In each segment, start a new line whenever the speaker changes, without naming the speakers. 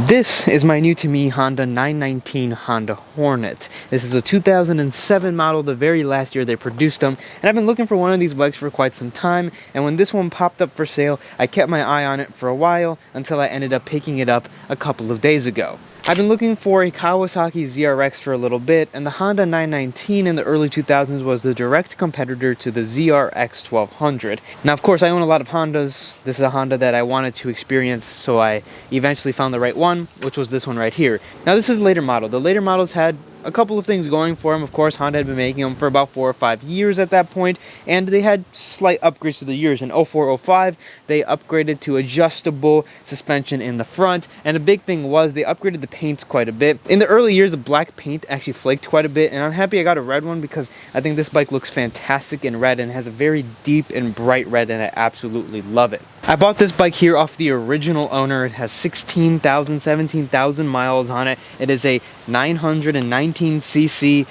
This is my new to me Honda 919 Honda Hornet. This is a 2007 model, the very last year they produced them, and I've been looking for one of these bikes for quite some time, and when this one popped up for sale, I kept my eye on it for a while until I ended up picking it up a couple of days ago. I've been looking for a Kawasaki ZRX for a little bit, and the Honda 919 in the early 2000s was the direct competitor to the ZRX 1200. Now, of course, I own a lot of Hondas. This is a Honda that I wanted to experience, so I eventually found the right one, which was this one right here. Now, this is a later model. The later models had a couple of things going for them. Of course, Honda had been making them for about 4 or 5 years at that point, and they had slight upgrades to the years. In 04-05, they upgraded to adjustable suspension in the front, and the big thing was they upgraded the paints quite a bit. In the early years, the black paint actually flaked quite a bit, and I'm happy I got a red one because I think this bike looks fantastic in red and has a very deep and bright red, and I absolutely love it. I bought this bike here off the original owner. It has 17,000 miles on it. It is a 919cc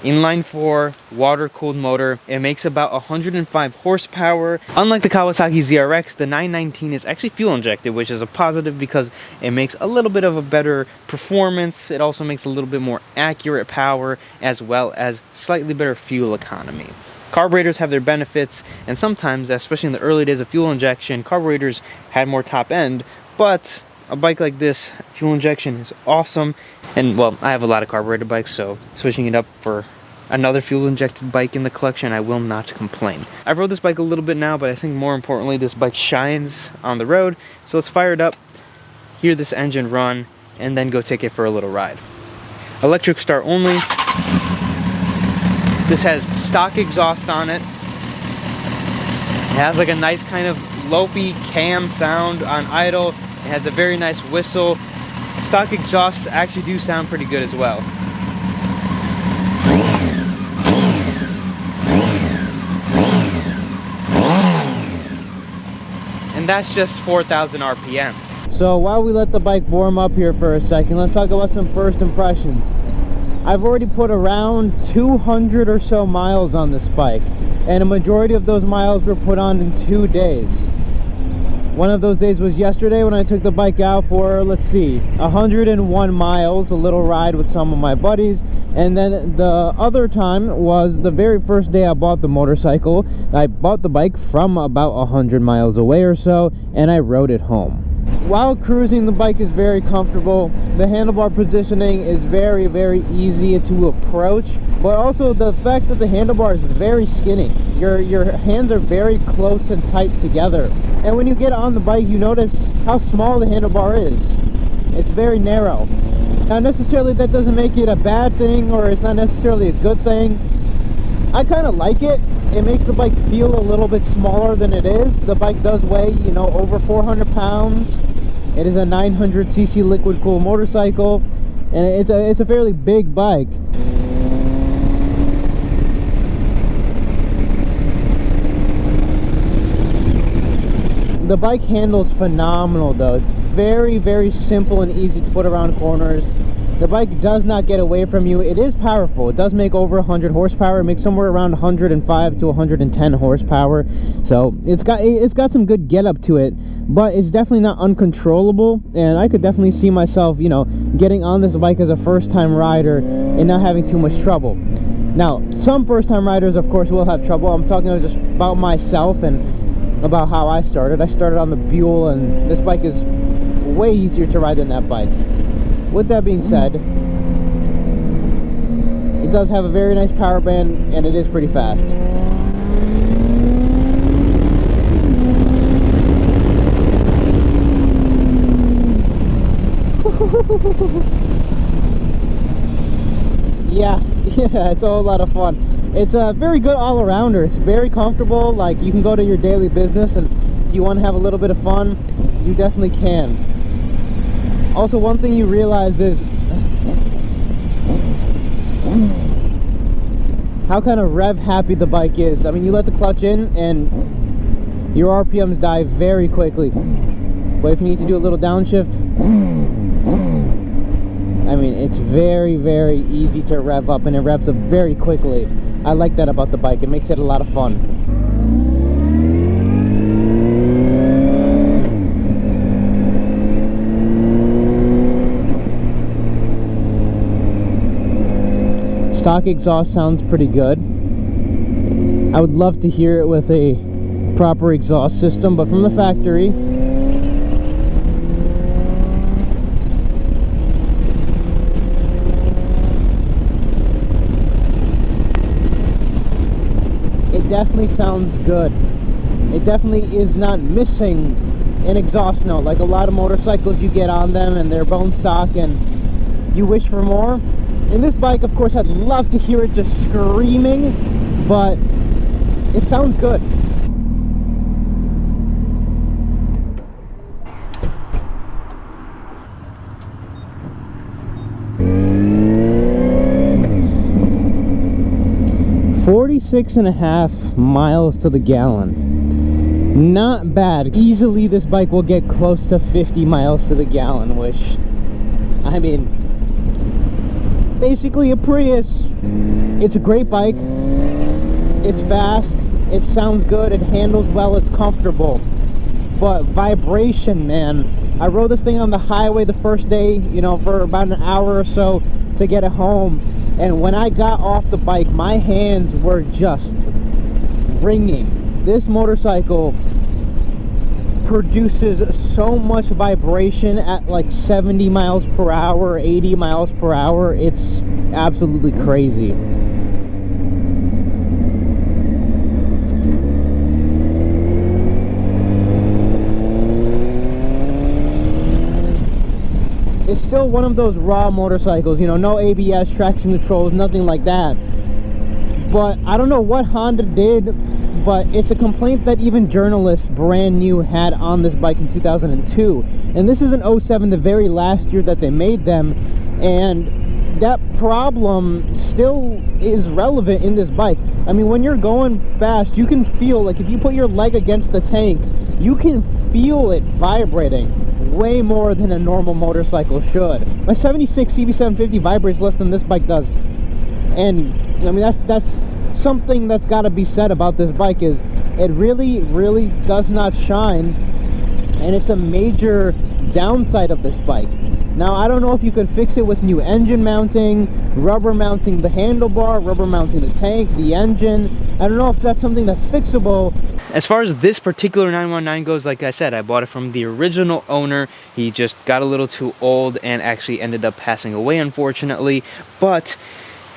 inline 4 water-cooled motor. It makes about 105 horsepower. Unlike the Kawasaki ZRX, the 919 is actually fuel injected, which is a positive because it makes a little bit of a better performance. It also makes a little bit more accurate power, as well as slightly better fuel economy. Carburetors have their benefits, and sometimes, especially in the early days of fuel injection, carburetors had more top end, but a bike like this, fuel injection is awesome. And well, I have a lot of carburetor bikes, so switching it up for another fuel injected bike in the collection, I will not complain. I've rode this bike a little bit now, but I think more importantly, this bike shines on the road. So let's fire it up, hear this engine run, and then go take it for a little ride. Electric start only. This has stock exhaust on it. It has like a nice kind of lopey cam sound on idle. It has a very nice whistle. Stock exhausts actually do sound pretty good as well. And that's just 4,000 RPM. So while we let the bike warm up here for a second, let's talk about some first impressions. I've already put around 200 or so miles on this bike, and a majority of those miles were put on in 2 days. One of those days was yesterday when I took the bike out for, let's see, 101 miles, a little ride with some of my buddies. And then the other time was the very first day I bought the motorcycle. I bought the bike from about 100 miles away or so, and I rode it home. While cruising, the bike is very comfortable. The handlebar positioning is very, very easy to approach, but also the fact that the handlebar is very skinny. Your hands are very close and tight together. And when you get on the bike, you notice how small the handlebar is. It's very narrow. Now, necessarily that doesn't make it a bad thing, or it's not necessarily a good thing. I kind of like it. It makes the bike feel a little bit smaller than it is. The bike does weigh, you know, over 400 pounds. It is a 900cc liquid cooled motorcycle, and it's a fairly big bike. The bike handles phenomenal though. It's very, very simple and easy to put around corners. The bike does not get away from you. It is powerful. It does make over 100 horsepower. It makes somewhere around 105 to 110 horsepower. So it's got some good get up to it, but it's definitely not uncontrollable. And I could definitely see myself, you know, getting on this bike as a first-time rider and not having too much trouble. Now, some first-time riders, of course, will have trouble. I'm talking just about myself and about how I started. I started on the Buell, and this bike is way easier to ride than that bike. With that being said, it does have a very nice power band, and it is pretty fast. Yeah, it's a whole lot of fun. It's a very good all-arounder. It's very comfortable. Like, you can go to your daily business, and if you want to have a little bit of fun, you definitely can. Also, one thing you realize is how kind of rev happy the bike is. I mean, you let the clutch in and your RPMs die very quickly. But if you need to do a little downshift, I mean, it's very, very easy to rev up, and it revs up very quickly. I like that about the bike. It makes it a lot of fun. Stock exhaust sounds pretty good. I would love to hear it with a proper exhaust system, but from the factory, it definitely sounds good. It definitely is not missing an exhaust note like a lot of motorcycles you get on them and they're bone stock and you wish for more. In this bike, of course, I'd love to hear it just screaming, but it sounds good. .46.5 miles to the gallon. Not bad. Easily this bike will get close to 50 miles to the gallon, which, I mean, basically a Prius. It's a great bike. It's fast. It sounds good. It handles well. It's comfortable. But vibration, man. I rode this thing on the highway the first day, you know, for about an hour or so to get it home. And when I got off the bike, my hands were just ringing. This motorcycle produces so much vibration at like 70 miles per hour, 80 miles per hour. It's absolutely crazy. It's still one of those raw motorcycles, you know, no ABS, traction controls, nothing like that. But I don't know what Honda did, but it's a complaint that even journalists brand new had on this bike in 2002. And this is an 07, the very last year that they made them. And that problem still is relevant in this bike. I mean, when you're going fast, you can feel, like if you put your leg against the tank, you can feel it vibrating way more than a normal motorcycle should. My 76 CB750 vibrates less than this bike does. And I mean, that's something that's got to be said about this bike, is it really does not shine, and it's a major downside of this bike. Now, I don't know if you could fix it with new engine mounting, rubber mounting the handlebar, rubber mounting the tank, the engine. I don't know if that's something that's fixable. As far as this particular 919 goes, like I said, I bought it from the original owner. He just got a little too old and actually ended up passing away, unfortunately. But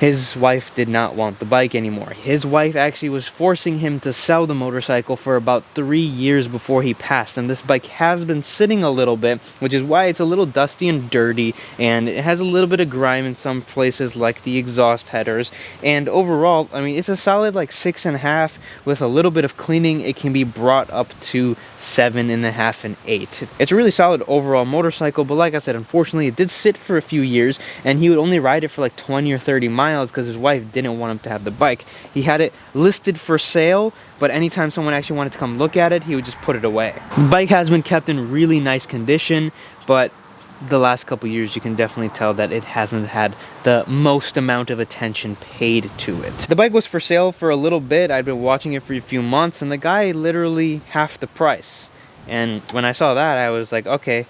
his wife did not want the bike anymore. His wife actually was forcing him to sell the motorcycle for about 3 years before he passed. And this bike has been sitting a little bit, which is why it's a little dusty and dirty. And it has a little bit of grime in some places, like the exhaust headers. And overall, I mean, it's a solid like 6.5. With a little bit of cleaning, it can be brought up to 7.5 and 8. It's a really solid overall motorcycle, but like I said, unfortunately, it did sit for a few years, and he would only ride it for like 20 or 30 miles because his wife didn't want him to have the bike. He had it listed for sale, but anytime someone actually wanted to come look at it, he would just put it away. The bike has been kept in really nice condition, but the last couple years you can definitely tell that it hasn't had the most amount of attention paid to it. The bike was for sale for a little bit. I'd been watching it for a few months, and the guy literally half the price. And when I saw that, I was like, okay,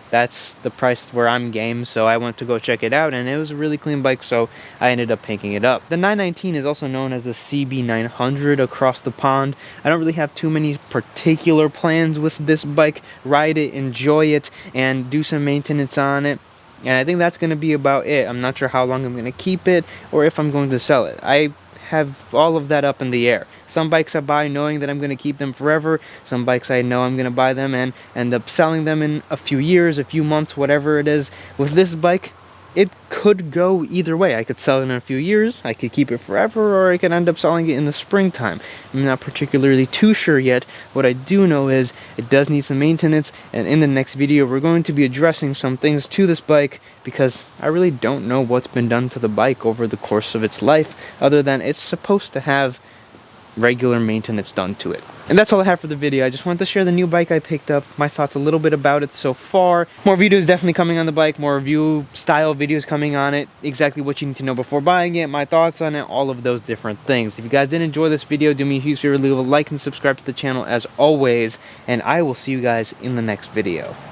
that's the price where I'm game. So I went to go check it out, and it was a really clean bike, so I ended up picking it up. The 919 is also known as the CB900 across the pond. I don't really have too many particular plans with this bike. Ride it, enjoy it, and do some maintenance on it. And I think that's going to be about it. I'm not sure how long I'm going to keep it or if I'm going to sell it. I have all of that up in the air. Some bikes I buy knowing that I'm going to keep them forever. Some bikes I know I'm going to buy them and end up selling them in a few years, a few months, whatever it is. With this bike, it could go either way. I could sell it in a few years, I could keep it forever, or I could end up selling it in the springtime. I'm not particularly too sure yet. What I do know is it does need some maintenance, and in the next video we're going to be addressing some things to this bike, because I really don't know what's been done to the bike over the course of its life, other than it's supposed to have regular maintenance done to it. And that's all I have for the video. I just wanted to share the new bike I picked up, my thoughts a little bit about it so far. More videos definitely coming on the bike, more review style videos coming on it, exactly what you need to know before buying it, my thoughts on it, all of those different things. If you guys did enjoy this video, do me a huge favor, leave a like and subscribe to the channel as always, and I will see you guys in the next video.